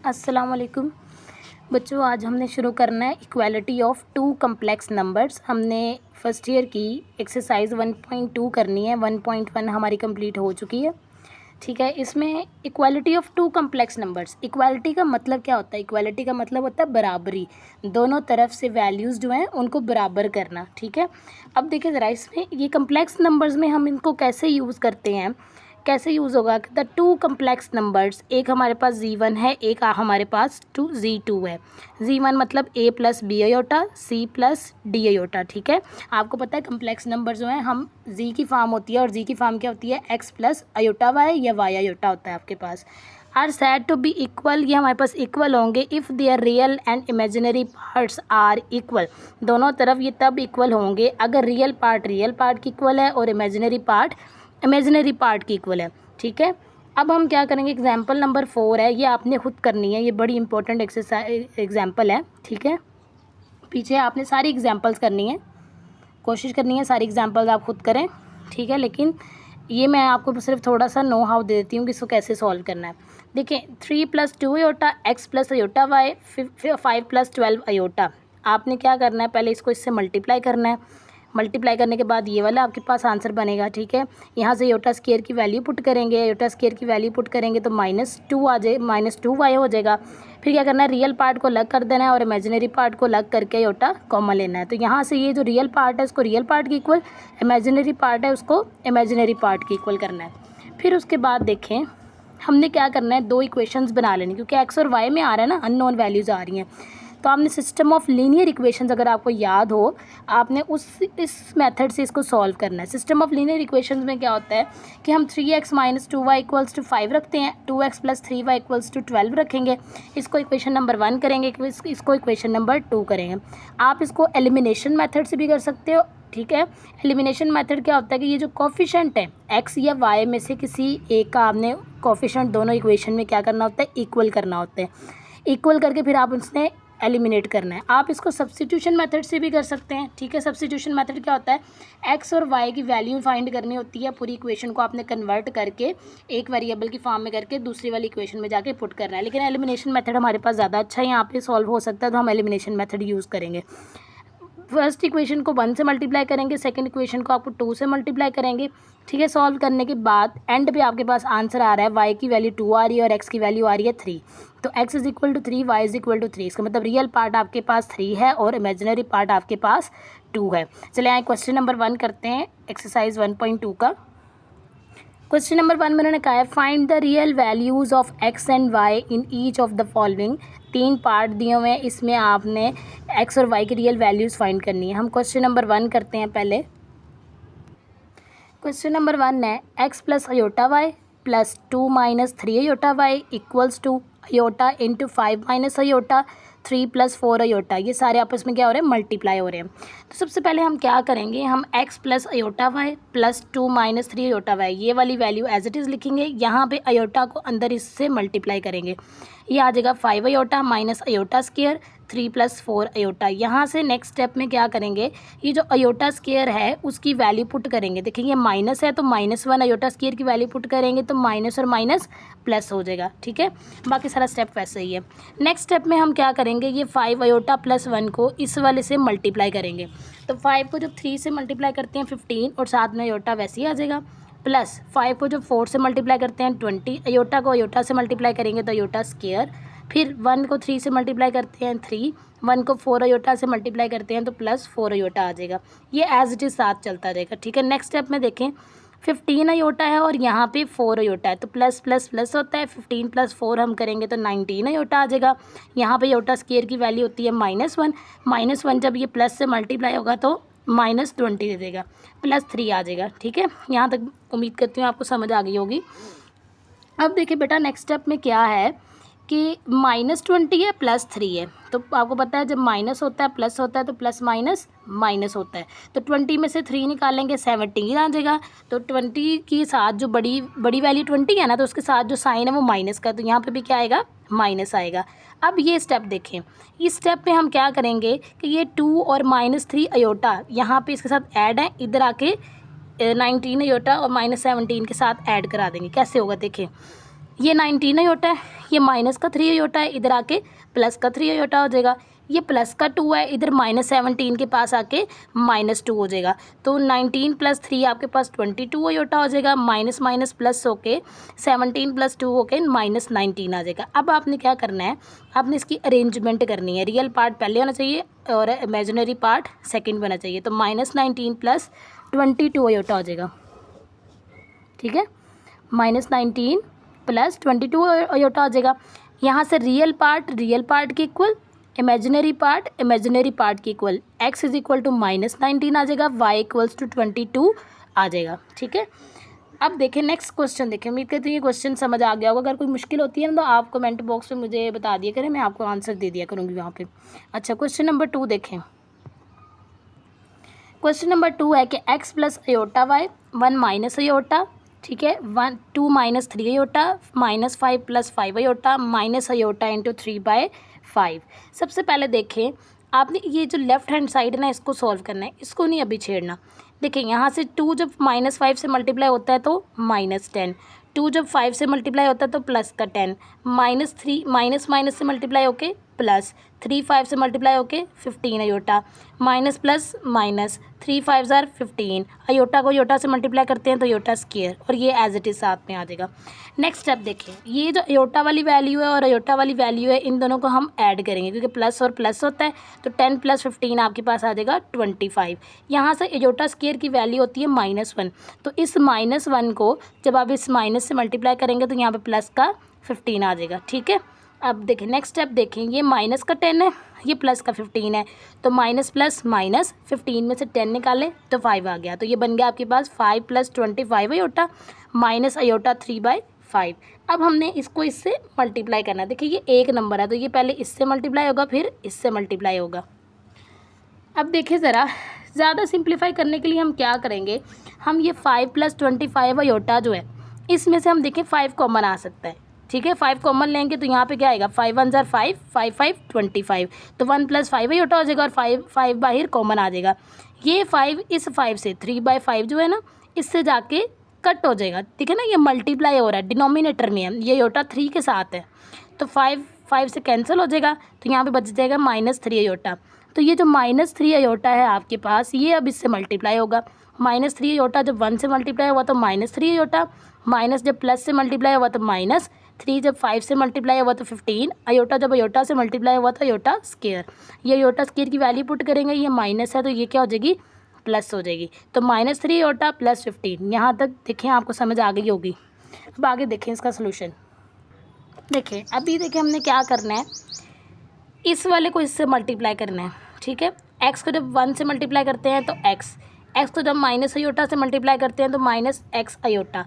अस्सलाम वालेकुम बच्चों, आज हमने शुरू करना है equality of two complex numbers. हमने फर्स्ट ईयर की एक्सरसाइज 1.2 करनी है। 1.1 हमारी कंप्लीट हो चुकी है। ठीक है, इसमें equality of two complex numbers. Equality का मतलब क्या होता है? इक्वालिटी का मतलब होता है बराबरी, दोनों तरफ से वैल्यूज़ जो हैं उनको बराबर करना। ठीक है, अब देखिए ज़रा, इसमें ये कम्प्लेक्स नंबर्स में हम इनको कैसे यूज़ करते हैं, कैसे यूज़ होगा? द टू कम्प्लेक्स नंबर्स, एक हमारे पास Z1 है, एक हमारे पास Z2 है। Z1 मतलब A plus B iota, C plus D iota. ठीक है, आपको पता है कम्प्लेक्स नंबर जो हैं हम Z की फॉर्म होती है, और Z की फॉर्म क्या होती है? X प्लस अयोटा Y या Y अयोटा होता है आपके पास। Are said to be equal, ये हमारे पास इक्वल होंगे if their real and imaginary parts are equal. दोनों तरफ ये तब इक्वल होंगे अगर रियल पार्ट की इक्वल है और इमेजिनरी पार्ट की इक्वल है। ठीक है, अब हम क्या करेंगे? एग्जाम्पल नंबर 4 है, ये आपने खुद करनी है, ये बड़ी इंपॉर्टेंट एक्सरसाइज एग्जाम्पल है। ठीक है, पीछे आपने सारी एग्जाम्पल्स करनी है, कोशिश करनी है सारी एग्जाम्पल्स आप खुद करें। ठीक है, लेकिन ये मैं आपको सिर्फ थोड़ा सा नो हाउ दे देती हूँ कि इसको कैसे सॉल्व करना है। देखिए, 3 plus 2 iota x plus iota y 5 plus 12 iota. आपने क्या करना है? पहले इसको इससे मल्टीप्लाई करना है। मल्टीप्लाई करने के बाद ये वाला आपके पास आंसर बनेगा। ठीक है, यहाँ से अयोटा स्क्वायर की वैल्यू पुट करेंगे, अयोटा स्क्वायर की वैल्यू पुट करेंगे तो -2 आ जाए, -2y हो जाएगा। फिर क्या करना है? रियल पार्ट को अलग कर देना है और इमेजिनरी पार्ट को अलग करके अयोटा कॉमन लेना है। तो यहाँ से ये जो रियल पार्ट है उसको रियल पार्ट की इक्वल, इमेजिनरी पार्ट है उसको इमेजिनरी पार्ट की इक्वल करना है। फिर उसके बाद देखें हमने क्या करना है, दो इक्वेशंस बना लेनी, क्योंकि एक्स और वाई में आ रहा है ना, अननोन वैल्यूज़ आ रही हैं। तो आपने सिस्टम ऑफ लीनियर इक्वेशंस, अगर आपको याद हो, आपने इस मेथड से इसको सॉल्व करना है। सिस्टम ऑफ लीनियर इक्वेशंस में क्या होता है कि हम 3x minus 2y equals to 5 रखते हैं, 2x plus 3y equals to 12 रखेंगे। इसको इक्वेशन नंबर 1 करेंगे, इसको इक्वेशन नंबर 2 करेंगे। आप इसको एलिमिनेशन मेथड से भी कर सकते हो। ठीक है, एलिमिनेशन मेथड क्या होता है कि ये जो कोफिशिएंट है x या y में से किसी एक का आपने कोफिशिएंट दोनों इक्वेशन में क्या करना होता है? इक्वल करना होता है। इक्वल करके फिर आप उसने एलिमिनेट करना है। आप इसको सब्स्टिट्यूशन मेथड से भी कर सकते हैं। ठीक है, सब्स्टिट्यूशन मेथड क्या होता है? एक्स और वाई की वैल्यू फाइंड करनी होती है, पूरी इक्वेशन को आपने कन्वर्ट करके एक वेरिएबल की फॉर्म में करके दूसरी वाली इक्वेशन में जाके पुट करना है। लेकिन एलिमिनेशन मेथड हमारे पास ज़्यादा अच्छा है, यहाँ पे सॉल्व हो सकता है, तो हम एलिमिनेशन मेथड यूज़ करेंगे। फर्स्ट इक्वेशन को 1 से मल्टीप्लाई करेंगे, सेकंड इक्वेशन को आपको 2 से मल्टीप्लाई करेंगे। ठीक है, सॉल्व करने के बाद एंड पे आपके पास आंसर आ रहा है, y की वैल्यू 2 आ रही है और x की वैल्यू आ रही है 3। तो x is equal to 3, y is equal to 3। इसका मतलब रियल पार्ट आपके पास 3 है और इमेजिनरी पार्ट आपके पास 2 है। चलिए यहाँ क्वेश्चन नंबर 1 करते हैं, एक्सरसाइज 1.2 का। क्वेश्चन नंबर 1 में उन्होंने कहा है find the real values of x and y in each of the following. 3 part दिए हुए हैं, इसमें आपने x और y की रियल वैल्यूज़ फाइंड करनी है। हम क्वेश्चन नंबर 1 करते हैं पहले। क्वेश्चन नंबर 1 है x plus iota y plus 2 minus 3 iota y equals to iota into 5 minus iota 3 plus 4 iota. ये सारे आपस में क्या हो रहे हैं? मल्टीप्लाई हो रहे हैं। तो सबसे पहले हम क्या करेंगे, हम x plus iota y plus 2 minus 3 iota y ये वाली वैल्यू एज इट इज़ लिखेंगे। यहाँ पे अयोटा को अंदर इससे मल्टीप्लाई करेंगे, ये आ जाएगा 5 iota minus iota square 3 plus 4 iota. यहाँ से नेक्स्ट स्टेप में क्या करेंगे, ये जो अयोटा स्क्वायर है उसकी वैल्यू पुट करेंगे। देखिए ये माइनस है तो -1 अयोटा स्क्वायर की वैल्यू पुट करेंगे तो माइनस और माइनस प्लस हो जाएगा। ठीक है, बाकी सारा स्टेप वैसे ही है। नेक्स्ट स्टेप में हम क्या करेंगे, ये 5 अयोटा प्लस 1 को इस वाले से मल्टीप्लाई करेंगे। तो 5 को जब 3 से मल्टीप्लाई करते हैं 15 और साथ में अयोटा वैसे ही आ जाएगा, प्लस 5 को जब 4 से मल्टीप्लाई करते हैं 20, अयोटा को अयोटा से मल्टीप्लाई करेंगे तो अयोटा स्क्वायर, फिर 1 को 3 से मल्टीप्लाई करते हैं 3, 1 को 4 अयोटा से मल्टीप्लाई करते हैं तो प्लस 4 अयोटा आ जाएगा। ये एज इट इज़ साथ चलता जाएगा। ठीक है, नेक्स्ट स्टेप में देखें 15 अयोटा है और यहाँ पे 4 अयोटा है तो प्लस प्लस प्लस होता है, 15 प्लस 4 हम करेंगे तो 19 अयोटा आ जाएगा। यहाँ पे अयोटा स्क्वायर की वैल्यू होती है -1, -1 जब ये प्लस से मल्टीप्लाई होगा तो -20 दे देगा, +3 आ जाएगा। ठीक है, यहाँ तक उम्मीद करती हूँ आपको समझ आ गई होगी। अब देखिए बेटा नेक्स्ट स्टेप में क्या है कि -20 है +3 है, तो आपको पता है जब माइनस होता है प्लस होता है तो प्लस माइनस माइनस होता है। तो 20 में से 3 निकालेंगे 17 आ जाएगा। तो 20 के साथ जो बड़ी वैल्यू 20 है ना, तो उसके साथ जो साइन है वो माइनस का, तो यहाँ पे भी क्या आएगा? माइनस आएगा। अब ये स्टेप देखें, इस स्टेप में हम क्या करेंगे कि ये 2 और -3 अयोटा यहाँ पे इसके साथ ऐड है, इधर आके 19 अयोटा और -17 के साथ ऐड करा देंगे। कैसे होगा देखें, ये 19 अयोटा है, ये माइनस का 3 अयोटा है, इधर आके प्लस का 3 अयोटा हो जाएगा। ये प्लस का 2 है, इधर -17 के पास आके -2 हो जाएगा। तो 19 + 3 आपके पास 22 अयोटा हो जाएगा। माइनस माइनस प्लस होके 17 + 2 होके -19 आ जाएगा। अब आपने क्या करना है, आपने इसकी अरेंजमेंट करनी है। रियल पार्ट पहले होना चाहिए और इमेजिनरी पार्ट सेकेंड होना चाहिए। तो -19 + 22 अयोटा हो जाएगा, ठीक है। -19 + 22 अयोटा हो जाएगा। यहाँ से रियल पार्ट के इक्वल, इमेजिनरी पार्ट के इक्वल। x = -19 आ जाएगा, y = 22 आ जाएगा, ठीक है। अब देखें नेक्स्ट क्वेश्चन देखें। उम्मीद करती हूँ ये क्वेश्चन समझ आ गया होगा। अगर कोई मुश्किल होती है ना तो आप कमेंट बॉक्स में मुझे बता दिया करें, मैं आपको आंसर दे दिया करूँगी वहाँ पे। अच्छा, क्वेश्चन नंबर 2 देखें। क्वेश्चन नंबर 2 है कि x + अयोटा y 1 - अयोटा, ठीक है, 2 - 3 अयोटा -5 + 5 अयोटा -अयोटा × 3/5। सबसे पहले देखें, आपने ये जो लेफ्ट हैंड साइड है ना, इसको सॉल्व करना है, इसको नहीं अभी छेड़ना। देखिए यहाँ से 2 जब -5 से मल्टीप्लाई होता है तो -10, 2 जब 5 से मल्टीप्लाई होता है तो प्लस का 10, -3 माइनस से मल्टीप्लाई होके प्लस, 3 5 से मल्टीप्लाई होके 15 iota, minus plus minus, 3 5 = 15। Iota को अयोटा से मल्टीप्लाई करते हैं तो अयोटा स्क्वायर, और ये एज इट इज़ साथ में आ जाएगा। नेक्स्ट स्टेप देखें, ये जो अयोटा वाली वैल्यू है और अयोटा वाली वैल्यू है, इन दोनों को हम ऐड करेंगे क्योंकि प्लस और प्लस होता है। तो 10 + 15 आपके पास आ जाएगा 25। यहाँ से अयोटा स्क्वायर की वैल्यू होती है -1, तो इस -1 को जब आप इस माइनस से मल्टीप्लाई करेंगे तो यहाँ पे प्लस का 15 आ जाएगा, ठीक है। अब देखें नेक्स्ट स्टेप देखें, ये माइनस का 10 है, ये प्लस का 15 है, तो माइनस प्लस माइनस 15 में से 10 निकालें तो 5 आ गया। तो ये बन गया आपके पास 5 + 25 अयोटा माइनस अयोटा 3/5। अब हमने इसको इससे मल्टीप्लाई करना है। देखिए ये एक नंबर है तो ये पहले इससे मल्टीप्लाई होगा, फिर इससे मल्टीप्लाई होगा। अब देखिए ज़रा ज़्यादा सिंप्लीफाई करने के लिए हम क्या करेंगे, हम ये 5 + 25 अयोटा जो है, इसमें से हम देखें 5 कॉमन आ सकता है, ठीक है। 5 कॉमन लेंगे तो यहाँ पे क्या आएगा, 5 1 = 5, 5 5 25, तो 1 + 5 अयोटा हो जाएगा और 5 बाहर कॉमन आ जाएगा। ये 5 इस 5 से 3/5 जो है ना, इससे जाके कट हो जाएगा, ठीक है ना। ये मल्टीप्लाई हो रहा है, डिनोमिनेटर में है, ये अयोटा 3 के साथ है, तो 5 से कैंसिल हो जाएगा, तो यहाँ पे बच जाएगा -3 अयोटा। तो ये जो -3 अयोटा है आपके पास, ये अब इससे मल्टीप्लाई होगा। -3 अयोटा जब 1 से मल्टीप्लाई हुआ तो -3 अयोटा, माइनस जब प्लस से मल्टीप्लाई हुआ तो -3, जब 5 से मल्टीप्लाई हुआ तो 15, अयोटा जब अयोटा से मल्टीप्लाई हुआ तो अयोटा स्क्वायर। ये अयोटा स्क्वायर की वैल्यू पुट करेंगे, ये माइनस है तो ये क्या हो जाएगी, प्लस हो जाएगी। तो -3 अयोटा + 15, यहाँ तक देखें आपको समझ आ गई होगी। अब आगे देखें इसका सोल्यूशन। देखें अभी देखें हमने क्या करना है, इस वाले को इससे मल्टीप्लाई करना है, ठीक है। x को जब 1 से मल्टीप्लाई करते हैं तो x को जब माइनस अयोटा से मल्टीप्लाई करते हैं तो -x iota,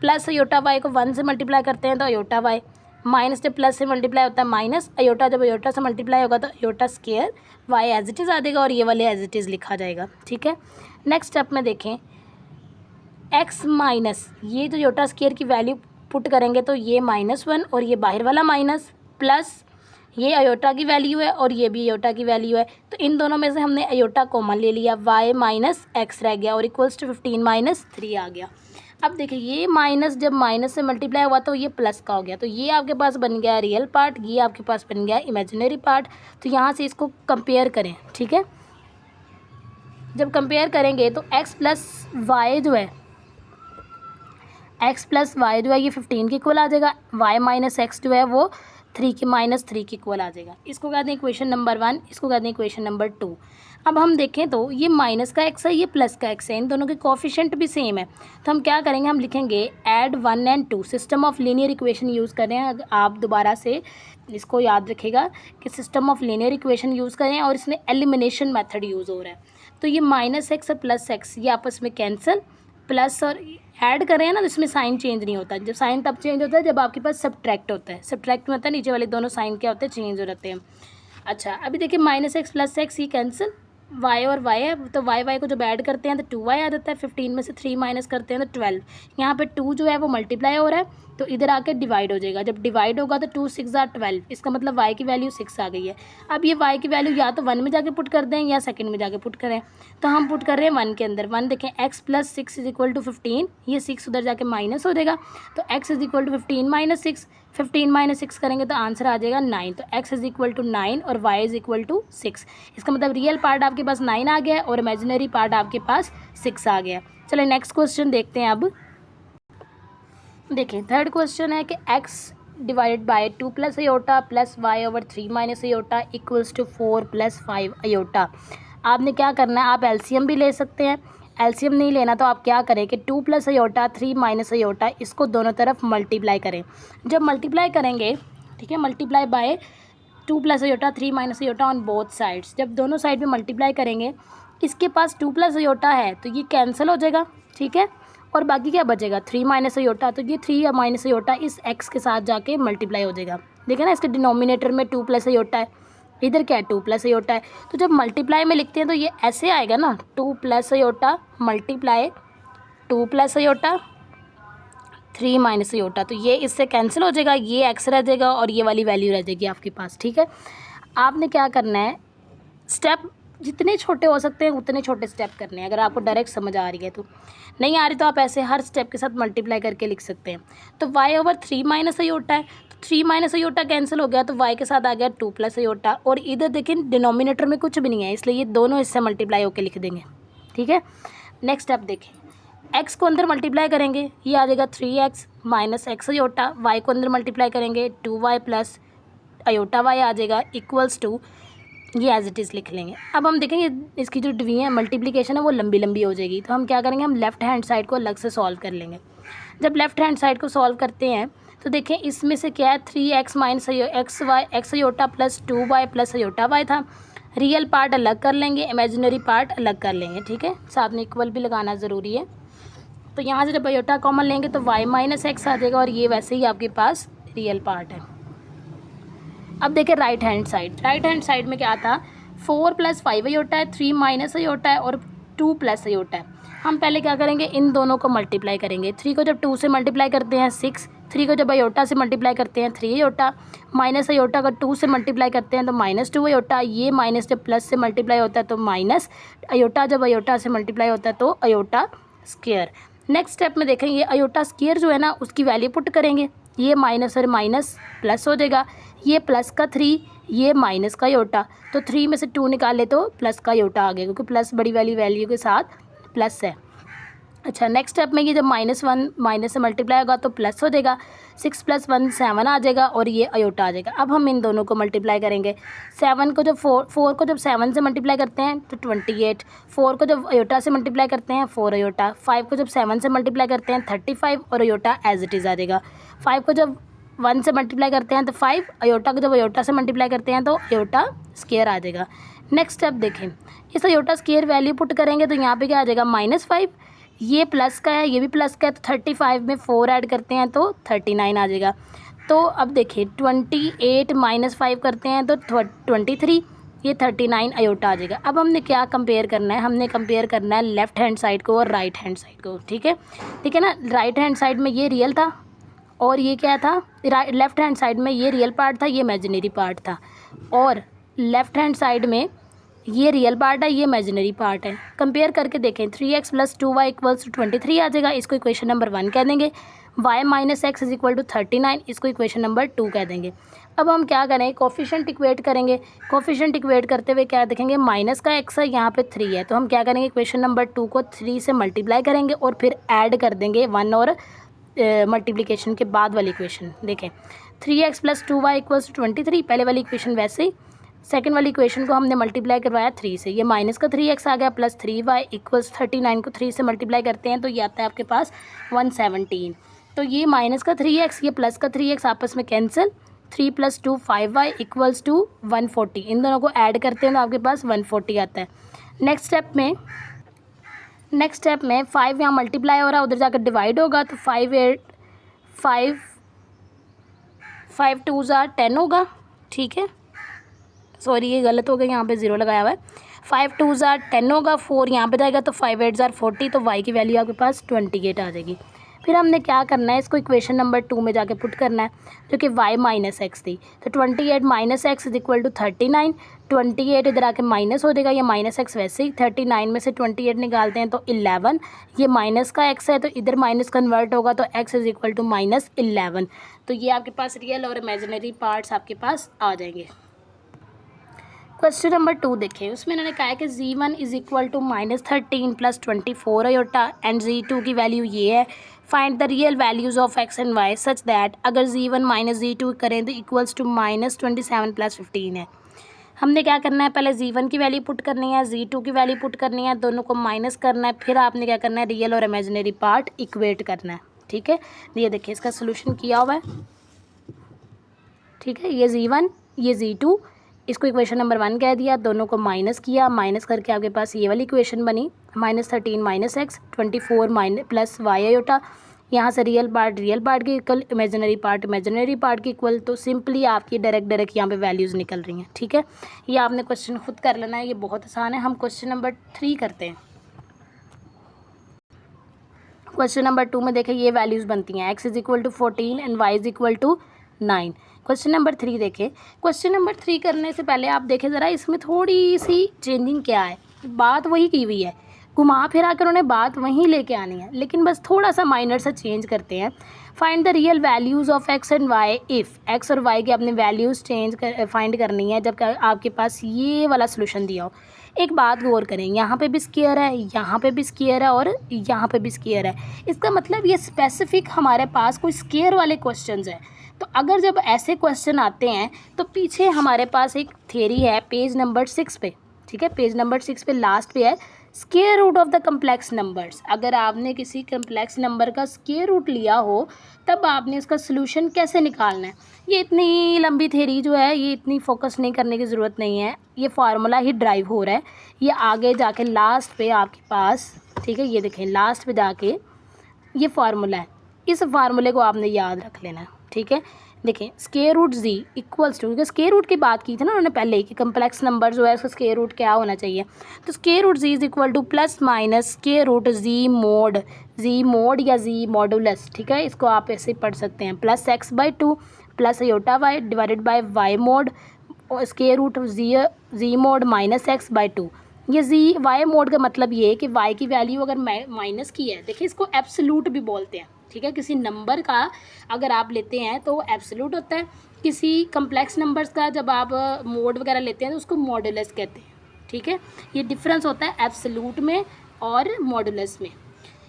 plus iota y को 1 से मल्टीप्लाई करते हैं तो अयोटा y, माइनस जब प्लस से मल्टीप्लाई होता है माइनस अयोटा, जब अयोटा से मल्टीप्लाई होगा तो iota square, y as it is आ जाएगा और ये वाले एज इट इज़ लिखा जाएगा, ठीक है। नेक्स्ट स्टेप में देखें, x माइनस ये जो अयोटा स्क्वायर की वैल्यू पुट करेंगे तो ये -1 और ये बाहर वाला माइनस, प्लस ये अयोटा की वैल्यू है और ये भी अयोटा की वैल्यू है, तो इन दोनों में से हमने अयोटा कॉमन ले लिया, y - x रह गया और इक्वल्स टू 15 - 3 आ गया। अब देखिए ये माइनस जब माइनस से मल्टीप्लाई हुआ तो ये प्लस का हो गया, तो ये आपके पास बन गया रियल पार्ट, ये आपके पास बन गया इमेजिनरी पार्ट। तो यहाँ से इसको कंपेयर करें, ठीक है। जब कंपेयर करेंगे तो x + y जो है, ये 15 के इक्वल आ जाएगा, y - x जो है वो 3 के -3 के इक्वल आ जाएगा। इसको कहते हैं इक्वेशन नंबर 1, इसको कहते हैं इक्वेशन नंबर 2। अब हम देखें तो ये माइनस का x है, ये प्लस का x है, इन दोनों के कोफिशिएंट भी सेम है, तो हम क्या करेंगे, हम लिखेंगे ऐड 1 और 2, system of linear equation use करें। आप दोबारा से इसको याद रखिएगा कि system of linear equation use करें और इसमें एलिमिनेशन मेथड यूज़ हो रहा है। तो ये -x और +x ये आपस में कैंसिल, प्लस और ऐड करें ना तो इसमें साइन चेंज नहीं होता। जब साइन तब चेंज होता है जब आपके पास सब्ट्रैक्ट होता है, सब्ट्रैक्ट में होता है नीचे वाले दोनों साइन क्या होते हैं, चेंज हो जाते हैं। अच्छा अभी देखिए -x + x ये कैंसिल, y और y है, तो y को जब ऐड करते हैं तो 2y आ जाता है, 15 में से 3 माइनस करते हैं तो 12। यहाँ पे 2 जो है वो मल्टीप्लाई हो रहा है, तो इधर आके डिवाइड हो जाएगा। जब डिवाइड होगा तो 2 6 12, इसका मतलब y की वैल्यू 6 आ गई है। अब ये y की वैल्यू या तो 1 में जाके पुट कर दें या सेकंड में जाके पुट करें, तो हम पुट कर रहे हैं 1 के अंदर। 1 देखें, x plus 6 is equal to 15, ये 6 उधर जाके माइनस हो जाएगा, तो x is equal to 15 minus 6, 15 minus 6 करेंगे तो आंसर आ जाएगा 9। तो x इज इक्वल टू 9 और y इज इक्वल टू 6। इसका मतलब रियल पार्ट आपके पास 9 आ गया है और इमेजिनरी पार्ट आपके पास 6 आ गया। चलिए नेक्स्ट क्वेश्चन देखते हैं। अब देखिए थर्ड क्वेश्चन है कि x divided by 2 plus iota plus y over 3 minus iota equals to 4 plus 5 iota. आपने क्या करना है, आप एलसीएम भी ले सकते हैं, एलसीएम नहीं लेना तो आप क्या करें कि 2 प्लस अयोटा 3 माइनस अयोटा, इसको दोनों तरफ मल्टीप्लाई करें। जब मल्टीप्लाई करेंगे, ठीक है, multiply by 2 plus aorta 3 minus aorta on both sides, जब दोनों साइड में मल्टीप्लाई करेंगे, इसके पास 2 प्लस अयोटा है तो ये कैंसिल हो जाएगा, ठीक है, और बाकी क्या बचेगा 3 माइनस अयोटा, तो ये 3 माइनस अयोटा इस x के साथ जाके मल्टीप्लाई हो जाएगा। देखिए ना, इसके डिनोमिनेटर में 2 प्लस अयोटा है, इधर क्या है 2 प्लस अयोटा है, तो जब मल्टीप्लाई में लिखते हैं तो ये ऐसे आएगा ना, 2 plus aorta multiply 2 plus aorta 3 minus aorta, तो ये इससे कैंसिल हो जाएगा, ये x रह जाएगा और ये वाली वैल्यू रह जाएगी आपके पास, ठीक है। आपने क्या करना है, स्टेप जितने छोटे हो सकते हैं उतने छोटे स्टेप करने हैं। अगर आपको डायरेक्ट समझ आ रही है, तो नहीं आ रही तो आप ऐसे हर स्टेप के साथ मल्टीप्लाई करके लिख सकते हैं। तो y ओवर 3 माइनस अयोटा है, तो 3 माइनस अयोटा कैंसिल हो गया, तो y के साथ आ गया 2 प्लस अयोटा, और इधर देखें डिनोमिनेटर में कुछ भी नहीं है, इसलिए ये दोनों इससे मल्टीप्लाई होकर लिख देंगे, ठीक है। नेक्स्ट स्टेप देखें, x को अंदर मल्टीप्लाई करेंगे, ये आ जाएगा 3x minus x aorta, y को अंदर मल्टीप्लाई करेंगे 2y प्लस अयोटा y आ जाएगा इक्वल्स टू, ये एज इट इज़ लिख लेंगे। अब हम देखेंगे इसकी जो डिवीजन मल्टीप्लिकेशन है वो लंबी लंबी हो जाएगी, तो हम क्या करेंगे, हम लेफ़्ट हैंड साइड को अलग से सॉल्व कर लेंगे। जब लेफ़्ट हैंड साइड को सॉल्व करते हैं तो देखें इसमें से क्या है, 3x minus x iota plus 2y plus iota y था। रियल पार्ट अलग कर लेंगे, इमेजिनरी पार्ट अलग कर लेंगे, ठीक है, साथ में इक्वल भी लगाना ज़रूरी है। तो यहाँ से जब अयोटा कॉमन लेंगे तो y माइनस एक्स आ जाएगा, और ये वैसे ही आपके पास रियल पार्ट है। अब देखें राइट हैंड साइड में क्या था, 4 प्लस 5 अयोटा है, 3 माइनस अयोटा है और 2 प्लस अयोटा है। हम पहले क्या करेंगे, इन दोनों को मल्टीप्लाई करेंगे। 3 को जब 2 से मल्टीप्लाई करते हैं 6, 3 को जब अयोटा से मल्टीप्लाई करते हैं 3 अयोटा, माइनस अयोटा का 2 से मल्टीप्लाई करते हैं तो माइनस 2 अयोटा, ये माइनस जब प्लस से मल्टीप्लाई होता है तो माइनस अयोटा, जब अयोटा से मल्टीप्लाई होता है तो अयोटा स्क्वायर। नेक्स्ट स्टेप में देखें, ये अयोटा स्क्वायर जो है ना उसकी वैल्यू पुट करेंगे, ये माइनस और माइनस प्लस हो जाएगा, ये प्लस का 3, ये माइनस का अयोटा, तो 3 में से 2 निकाले तो प्लस का अयोटा आ गया, क्योंकि प्लस बड़ी वाली वैल्यू के साथ प्लस है। अच्छा, नेक्स्ट स्टेप में ये जब -1 माइनस से मल्टीप्लाई होगा तो प्लस हो जाएगा, 6 प्लस 1 7 आ जाएगा और ये अयोटा आ जाएगा। अब हम इन दोनों को मल्टीप्लाई करेंगे, 7 को जब 4 को जब 7 से मल्टीप्लाई करते हैं तो 28, 4 को जब अयोटा से मल्टीप्लाई करते हैं 4 अयोटा, 5 को जब 7 से मल्टीप्लाई करते हैं 35 और अयोटा एज इट इज़ आ जाएगा। 5 को जब 1 से मल्टीप्लाई करते हैं तो 5, अयोटा को जब अयोटा से मल्टीप्लाई करते हैं तो अयोटा स्क्वायर आ जाएगा। नेक्स्ट स्टेप देखें, इस अयोटा स्क्वायर वैल्यू पुट करेंगे तो यहाँ पे क्या आ जाएगा -5, ये प्लस का है ये भी प्लस का है, तो 35 में 4 ऐड करते हैं तो 39 आ जाएगा। तो अब देखिए 28 माइनस 5 करते हैं तो 23, ये 39 अयोटा आ जाएगा। अब हमने क्या कंपेयर करना है, हमने कंपेयर करना है लेफ़्ट हैंड साइड को और राइट हैंड साइड को, ठीक है। ठीक है ना, राइट हैंड साइड में ये रियल था और ये क्या था, लेफ़्ट हैंड साइड में ये रियल पार्ट था, ये इमेजिनरी पार्ट था, और लेफ़्ट हैंड साइड में ये रियल पार्ट है, ये इमेजिनरी पार्ट है। कंपेयर करके देखें, 3x plus 2y equals to 23 आ जाएगा, इसको इक्वेशन नंबर 1 कह देंगे। y minus x is equal to 39, इसको इक्वेशन नंबर 2 कह देंगे। अब हम क्या करें, कोफिशिएंट इक्वेट करेंगे। कोफिशिएंट इक्वेट करते हुए क्या देखेंगे, माइनस का x है, यहाँ पे 3 है, तो हम क्या करेंगे, इक्वेशन नंबर 2 को 3 से मल्टीप्लाई करेंगे और फिर ऐड कर देंगे 1 और मल्टीप्लिकेशन के बाद वाली इक्वेशन। देखें 3x plus 2y equals to 23, पहले वाली इक्वेशन वैसे ही, सेकंड वाली इक्वेशन को हमने मल्टीप्लाई करवाया 3 से, ये माइनस का 3x आ गया प्लस 3y इक्वल्स 39 को 3 से मल्टीप्लाई करते हैं तो ये आता है आपके पास 117। तो ये माइनस का 3x, ये प्लस का 3x आपस में cancel, 3 plus 2 5y equals to 140, इन दोनों को ऐड करते हैं तो आपके पास 140 आता है। नेक्स्ट स्टेप में 5 यहाँ मल्टीप्लाई हो रहा है, उधर जाकर डिवाइड होगा तो 5 2 10 होगा, ठीक है, सॉरी ये गलत हो गया, यहाँ पे 0 लगाया हुआ है। 5 2 ज़ार 10 होगा, 4 यहाँ पे जाएगा तो 5 8 ज़ार 40, तो y की वैल्यू आपके पास 28 आ जाएगी। फिर हमने क्या करना है, इसको इक्वेशन नंबर 2 में जाके पुट करना है, जो कि y माइनस एक्स थी। तो 28 minus x is equal to 39। 28 इधर आके माइनस हो जाएगा, ये माइनस एक्स वैसे ही 39 में से 28 निकालते हैं तो 11। ये माइनस का एक्स है तो इधर माइनस कन्वर्ट होगा तो x is equal to minus 11। तो ये आपके पास रियल और इमेजिनरी पार्ट्स आपके पास आ जाएंगे। क्वेश्चन नंबर 2 देखें, उसमें इन्होंने कहा है कि z1 is equal to -13 plus 24 iota and z2 की वैल्यू ये है। Find the real values of x and y such that अगर z1 माइनस z2 करें तो इक्वल्स टू -27 प्लस 15 है। हमने क्या करना है, पहले z1 की वैल्यू पुट करनी है, z2 की वैल्यू पुट करनी है, दोनों को माइनस करना है, फिर आपने क्या करना है, रियल और इमेजिनरी पार्ट इक्वेट करना है। ठीक है, ये देखिए इसका सोल्यूशन किया हुआ है। ठीक है, ये z1 ये z2, इसको इक्वेशन नंबर 1 कह दिया, दोनों को माइनस किया, माइनस करके आपके पास ये वाली इक्वेशन बनी -13 minus x 24 minus plus y iota. यहाँ से रियल पार्ट के इक्वल, इमेजिनरी पार्ट के इक्वल, तो सिंपली आपकी डायरेक्ट यहाँ पे वैल्यूज़ निकल रही हैं। ठीक है, ये आपने क्वेश्चन खुद कर लेना है, ये बहुत आसान है। हम क्वेश्चन नंबर 3 करते हैं। क्वेश्चन नंबर 2 में देखें ये वैल्यूज़ बनती हैं, x is equal to 14 and y is equal to 9। Question number 3 देखें। क्वेश्चन नंबर 3 करने से पहले आप देखें ज़रा इसमें थोड़ी सी चेंजिंग क्या है। बात वही की हुई है, घुमा फिरा कर उन्हें बात वहीं लेके आनी है, लेकिन बस थोड़ा सा माइनर सा चेंज करते हैं। Find the real values of x and y if x और y की अपने वैल्यूज़ फाइंड करनी है जब आपके पास ये वाला सोल्यूशन दिया हो। एक बात गौर करें, यहाँ पे भी स्क्वायर है, यहाँ पे भी स्क्वायर है और यहाँ पे भी स्क्वायर है। इसका मतलब ये स्पेसिफिक हमारे पास कोई स्क्वायर वाले क्वेश्चंस हैं। तो अगर जब ऐसे क्वेश्चन आते हैं तो पीछे हमारे पास एक थ्योरी है पेज नंबर 6 पे। ठीक है, पेज नंबर 6 पे लास्ट पे है square root of the complex numbers. अगर आपने किसी कम्प्लेक्स नंबर का स्क्वायर रूट लिया हो तब आपने इसका सोल्यूशन कैसे निकालना है। ये इतनी लंबी थ्योरी जो है, ये इतनी फोकस नहीं करने की ज़रूरत नहीं है, ये फार्मूला ही ड्राइव हो रहा है। ये आगे जाके लास्ट पे आपके पास, ठीक है, ये देखें लास्ट पे जाके ये फार्मूला है, इस फार्मूले को आपने याद रख लेना है। ठीक है, देखें square root z equals to, क्योंकि स्क्वायर रूट की बात की थी ना उन्होंने पहले ही कि कम्प्लेक्स नंबर जो है उसका स्क्वायर रूट क्या होना चाहिए। तो square root z is equal to plus minus square root z mod या z मॉडुलस। ठीक है, इसको आप ऐसे ही पढ़ सकते हैं, plus x/2 plus iota y divided by y mod और square root z mod minus x/2। ये y मोड का मतलब ये है कि y की वैल्यू अगर माइनस की है, देखिए इसको एब्सोल्यूट भी बोलते हैं। ठीक है, किसी नंबर का अगर आप लेते हैं तो एब्सोल्यूट होता है, किसी कम्प्लेक्स नंबर्स का जब आप मोड वगैरह लेते हैं तो उसको मॉडुलस कहते हैं। ठीक है, ये डिफरेंस होता है एब्सोल्यूट में और मॉडुलस में,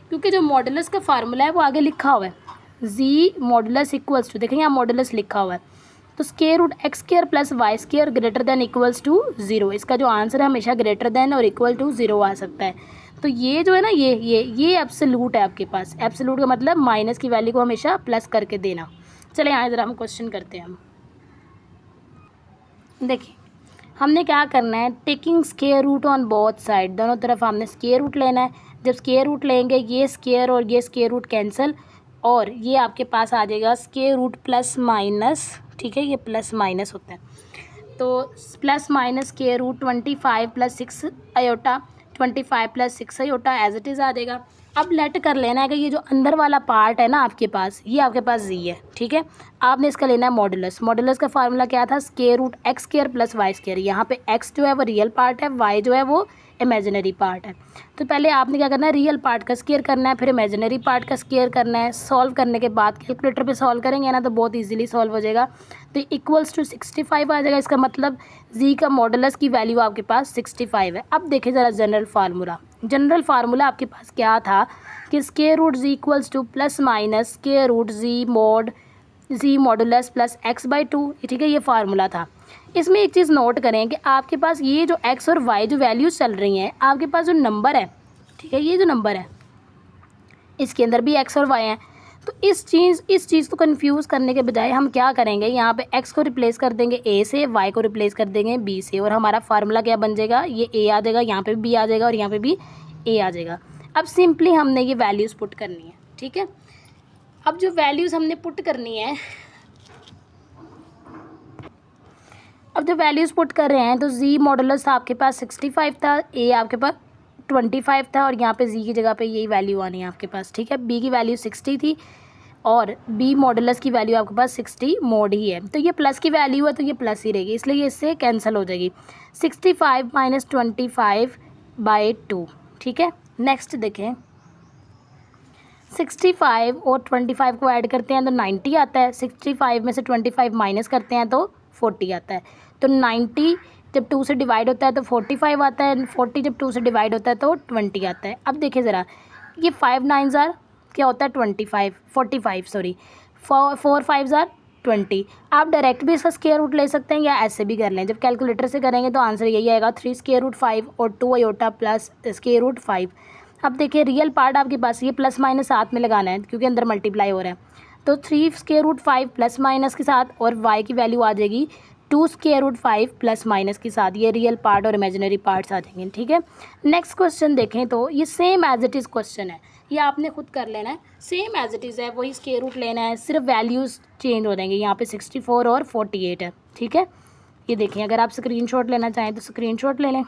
क्योंकि जो मॉडुलस का फार्मूला है वो आगे लिखा हुआ है, z मॉडुलस इक्वल्स टू, देखें यहाँ मॉडुलस लिखा हुआ है, तो square root x square plus y square greater than equals to 0। इसका जो आंसर है हमेशा ग्रेटर देन और इक्वल टू 0 आ सकता है। तो ये जो है ना, ये एब्सोल्यूट है आपके पास। एब्सोल्यूट का मतलब माइनस की वैल्यू को हमेशा प्लस करके देना। चले यहाँ ज़रा हम क्वेश्चन करते हैं। हम देखिए हमने क्या करना है, taking square root on both side, दोनों तरफ हमने स्क्वायर रूट लेना है। जब स्क्वायर रूट लेंगे ये स्क्वायर और ये स्क्वायर रूट कैंसिल और ये आपके पास आ जाएगा स्क्वायर रूट प्लस माइनस। ठीक है, ये प्लस माइनस होता है, तो plus minus square root 25 plus 6 iota, 25 plus 6 iota as it is आ जाएगा। अब लेट कर लेना है कि ये जो अंदर वाला पार्ट है ना आपके पास, ये आपके पास जी है। ठीक है, आपने इसका लेना है मॉडुलस। मॉडुलस का फार्मूला क्या था, square root x square plus y square. यहाँ पे एक्स जो है वो रियल पार्ट है, वाई जो है वो इमेजिनरी पार्ट है। तो पहले आपने क्या करना है, रियल पार्ट का स्क्वायर करना है, फिर इमेजिनरी पार्ट का स्क्वायर करना है। सॉल्व करने के बाद कैलकुलेटर पे सॉल्व करेंगे ना तो बहुत इजीली सॉल्व हो जाएगा। तो इक्वल्स टू 65 आ जाएगा। इसका मतलब जी का मॉडुलस की वैल्यू आपके पास 65 है। अब देखिए ज़रा जनरल फार्मूला आपके पास क्या था कि square root z equals to plus minus square root z modulus plus x/2। ठीक है, ये फार्मूला था। इसमें एक चीज़ नोट करें कि आपके पास ये जो x और y जो वैल्यूज़ चल रही हैं, आपके पास जो नंबर है, ठीक है, ये जो नंबर है इसके अंदर भी x और y हैं। तो इस चीज़ को कंफ्यूज करने के बजाय हम क्या करेंगे, यहाँ पे x को रिप्लेस कर देंगे a से, y को रिप्लेस कर देंगे b से, और हमारा फार्मूला क्या बन जाएगा, ये a आ जाएगा, यहाँ पे भी b आ जाएगा और यहाँ पे भी a आ जाएगा। अब सिंपली हमने ये वैल्यूज़ पुट करनी है। ठीक है, अब जो वैल्यूज़ हमने पुट करनी है, अब जब वैल्यूज़ पुट कर रहे हैं तो जी मॉडुलस आपके पास 65 था, ए आपके पास 25 था और यहाँ पे जी की जगह पे यही वैल्यू आनी है आपके पास, ठीक है। बी की वैल्यू 60 थी और बी मॉडुलस की वैल्यू आपके पास 60 मोड ही है, तो ये प्लस की वैल्यू है तो ये प्लस ही रहेगी, इसलिए ये इससे कैंसिल हो जाएगी। 65 माइनस 25/2, ठीक है। नेक्स्ट देखें, 65 और 25 को ऐड करते हैं तो 90 आता है, 65 में से 25 माइनस करते हैं तो 40 आता है। तो 90 जब 2 से डिवाइड होता है तो 45 आता है, 40 जब 2 से डिवाइड होता है तो 20 आता है। अब देखिए ज़रा, ये 5 9s क्या होता है 45 सॉरी, 4 5s 20। आप डायरेक्ट भी इसका स्क्वायर रूट ले सकते हैं या ऐसे भी कर लें। जब कैलकुलेटर से करेंगे तो आंसर यही आएगा 3 स्क्वायर रूट 5 और 2 आयोटा प्लस स्क्वायर रूट 5। अब देखिए रियल पार्ट आपके पास ये प्लस माइनस साथ में लगाना है क्योंकि अंदर मल्टीप्लाई हो रहा है, तो 3 स्क्वायर रूट 5 प्लस माइनस के साथ और y की वैल्यू आ जाएगी 2 स्क्वायर रूट 5 प्लस माइनस के साथ। ये रियल पार्ट और इमेजिनरी पार्ट्स आ जाएंगे, ठीक है। नेक्स्ट क्वेश्चन देखें तो ये same as it is question है, ये आपने खुद कर लेना है, सेम एज इट इज़ है, वही स्क्वायर रूट लेना है, सिर्फ वैल्यूज़ चेंज हो जाएंगे। यहाँ पे 64 और 48 है, ठीक है। ये देखें, अगर आप स्क्रीनशॉट लेना चाहें तो स्क्रीनशॉट ले लें,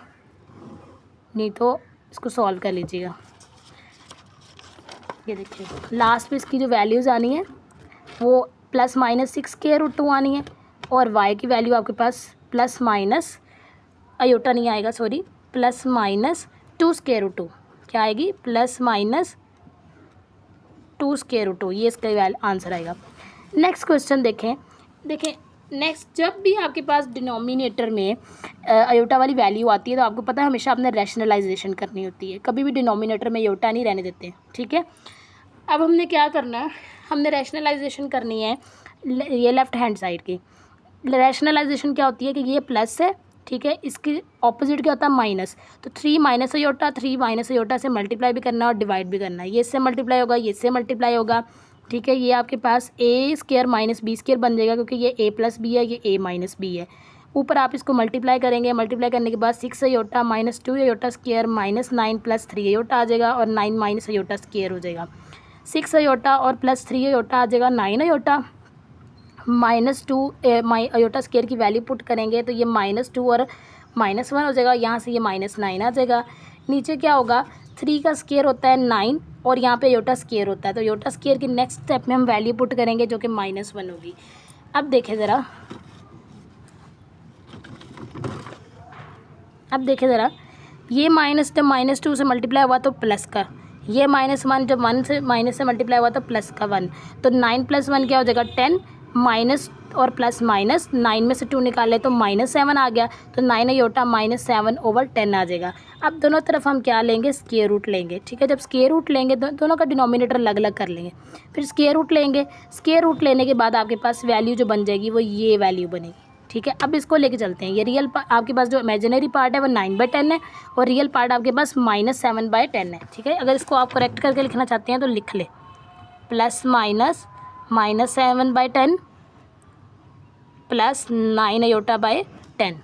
नहीं तो इसको सॉल्व कर लीजिएगा। ये देखिए लास्ट में इसकी जो वैल्यूज़ आनी है वो प्लस माइनस 6 स्क्वायर रूट 2 आनी है और y की वैल्यू आपके पास प्लस माइनस आयोटा नहीं आएगा sorry, plus minus 2 square root 2 क्या आएगी, प्लस माइनस 2 स्क्वायर रूट 2, ये इसका आंसर आएगा। नेक्स्ट क्वेश्चन देखें नेक्स्ट, जब भी आपके पास डिनोमिनेटर में आयोटा वाली वैल्यू आती है तो आपको पता है हमेशा आपने रैशनलाइजेशन करनी होती है, कभी भी डिनोमिनेटर में आयोटा नहीं रहने देते, ठीक है। अब हमने क्या करना है, हमने रैशनलाइजेशन करनी है ये लेफ़्ट हैंड साइड की। रैशनलाइजेशन क्या होती है कि ये प्लस है, ठीक है, इसकी ऑपोजिट क्या होता है माइनस, तो 3 माइनस आयोटा 3 माइनस आयोटा से मल्टीप्लाई भी करना है और डिवाइड भी करना है, ये इससे मल्टीप्लाई होगा ये इससे मल्टीप्लाई होगा, ठीक है। ये आपके पास ए स्क्वायर माइनस बी स्क्वायर बन जाएगा क्योंकि ये ए प्लस बी है, ये ए माइनस बी है। ऊपर आप इसको मल्टीप्लाई करेंगे, मल्टीप्लाई करने के बाद 6 iota minus 2 iota square minus 9 plus 3 iota आ जाएगा और 9 माइनस आयोटा स्क्वायर हो जाएगा। 6 आयोटा और प्लस 3 आयोटा आ जाएगा 9 आयोटा, माइनस 2 आयोटा स्क्वायर की वैल्यू पुट करेंगे तो ये -2 और -1 हो जाएगा, यहाँ से ये -9 आ जाएगा। नीचे क्या होगा, 3 का स्क्वायर होता है 9 और यहाँ पे आयोटा स्क्वायर होता है, तो आयोटा स्क्वायर की नेक्स्ट स्टेप में हम वैल्यू पुट करेंगे जो कि -1 होगी। अब देखें ज़रा, ये माइनस जब -2 से मल्टीप्लाई हुआ तो प्लस का, ये -1 जब माइनस से मल्टीप्लाई हुआ तो प्लस का 1, तो 9 + 1 क्या हो जाएगा 10, माइनस और प्लस माइनस, 9 में से 2 निकाले तो -7 आ गया, तो 9 आयोटा -7/10 आ जाएगा। अब दोनों तरफ हम क्या लेंगे, स्क्वायर रूट लेंगे, ठीक है। जब स्क्वायर रूट लेंगे दोनों का डिनोमिनेटर अलग अलग कर लेंगे, फिर स्क्वायर रूट लेंगे। स्क्वायर रूट लेने के बाद आपके पास वैल्यू जो बन जाएगी वो ये वैल्यू बनेगी, ठीक है। अब इसको लेके चलते हैं, ये रियल आपके पास जो इमेजिनरी पार्ट है वो 9/10 है और रियल पार्ट आपके पास -7/10 है, ठीक है। अगर इसको आप करेक्ट करके लिखना चाहते हैं तो लिख ले, प्लस माइनस -7/10 प्लस 9 आयोटा/10।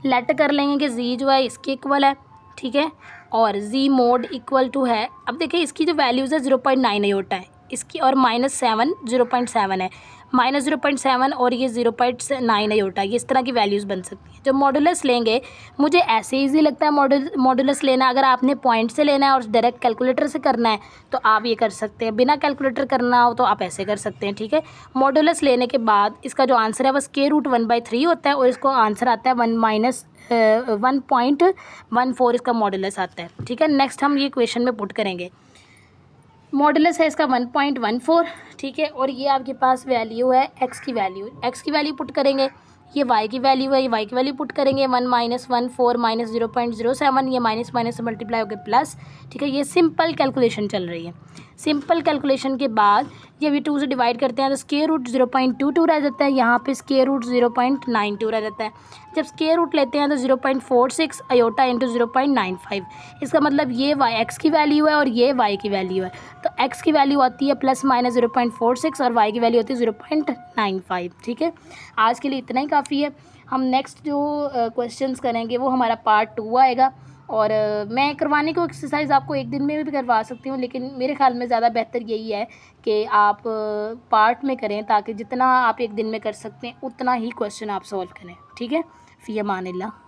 लेट कर लेंगे कि जी जो है इसके इक्वल है, ठीक है, और जी मोड इक्वल टू है। अब देखिए इसकी जो वैल्यूज़ है 0.9 आयोटा है इसकी और -7 0.7 है, -0.7 और ये 0.9 आयोटा, ये इस तरह की वैल्यूज़ बन सकती हैं। जब मॉडुलस लेंगे, मुझे ऐसे ईजी लगता है मॉडुलस लेना, अगर आपने पॉइंट से लेना है और डायरेक्ट कैलकुलेटर से करना है तो आप ये कर सकते हैं, बिना कैलकुलेटर करना हो तो आप ऐसे कर सकते हैं, ठीक है। मॉडुलस लेने के बाद इसका जो आंसर है वो √1/3 होता है और इसको आंसर आता है 1-1.14 इसका मॉडुलस आता है, ठीक है। नेक्स्ट हम ये क्वेश्चन में पुट करेंगे, मॉडुलस है इसका 1.14, ठीक है, और ये आपके पास वैल्यू है एक्स की वैल्यू पुट करेंगे, ये वाई की वैल्यू है, ये वाई की वैल्यू पुट करेंगे 1 - 1 4 -0.07, ये माइनस माइनस से मल्टीप्लाई होकर प्लस, ठीक है। ये सिंपल कैलकुलेशन चल रही है। सिंपल कैलकुलेशन के बाद ये भी 2 से डिवाइड करते हैं तो स्क्वायर रूट 0.22 रह जाता है, यहाँ पे स्क्वायर रूट 0.92 रह जाता है। जब स्क्वायर रूट लेते हैं तो 0.46 आयोटा इंटू 0.95, इसका मतलब ये वाई एक्स की वैल्यू है और ये वाई की वैल्यू है, तो एक्स की वैल्यू आती है +-0.46 और वाई की वैल्यू होती है 0.95, ठीक है। आज के लिए इतना ही काफ़ी है। हम नेक्स्ट जो क्वेश्चंस करेंगे वो हमारा पार्ट 2 आएगा, और मैं करवाने को एक्सरसाइज आपको एक दिन में भी करवा सकती हूँ, लेकिन मेरे ख्याल में ज़्यादा बेहतर यही है कि आप पार्ट में करें, ताकि जितना आप एक दिन में कर सकते हैं उतना ही क्वेश्चन आप सॉल्व करें। ठीक है, फ़ी अमानिल्लाह।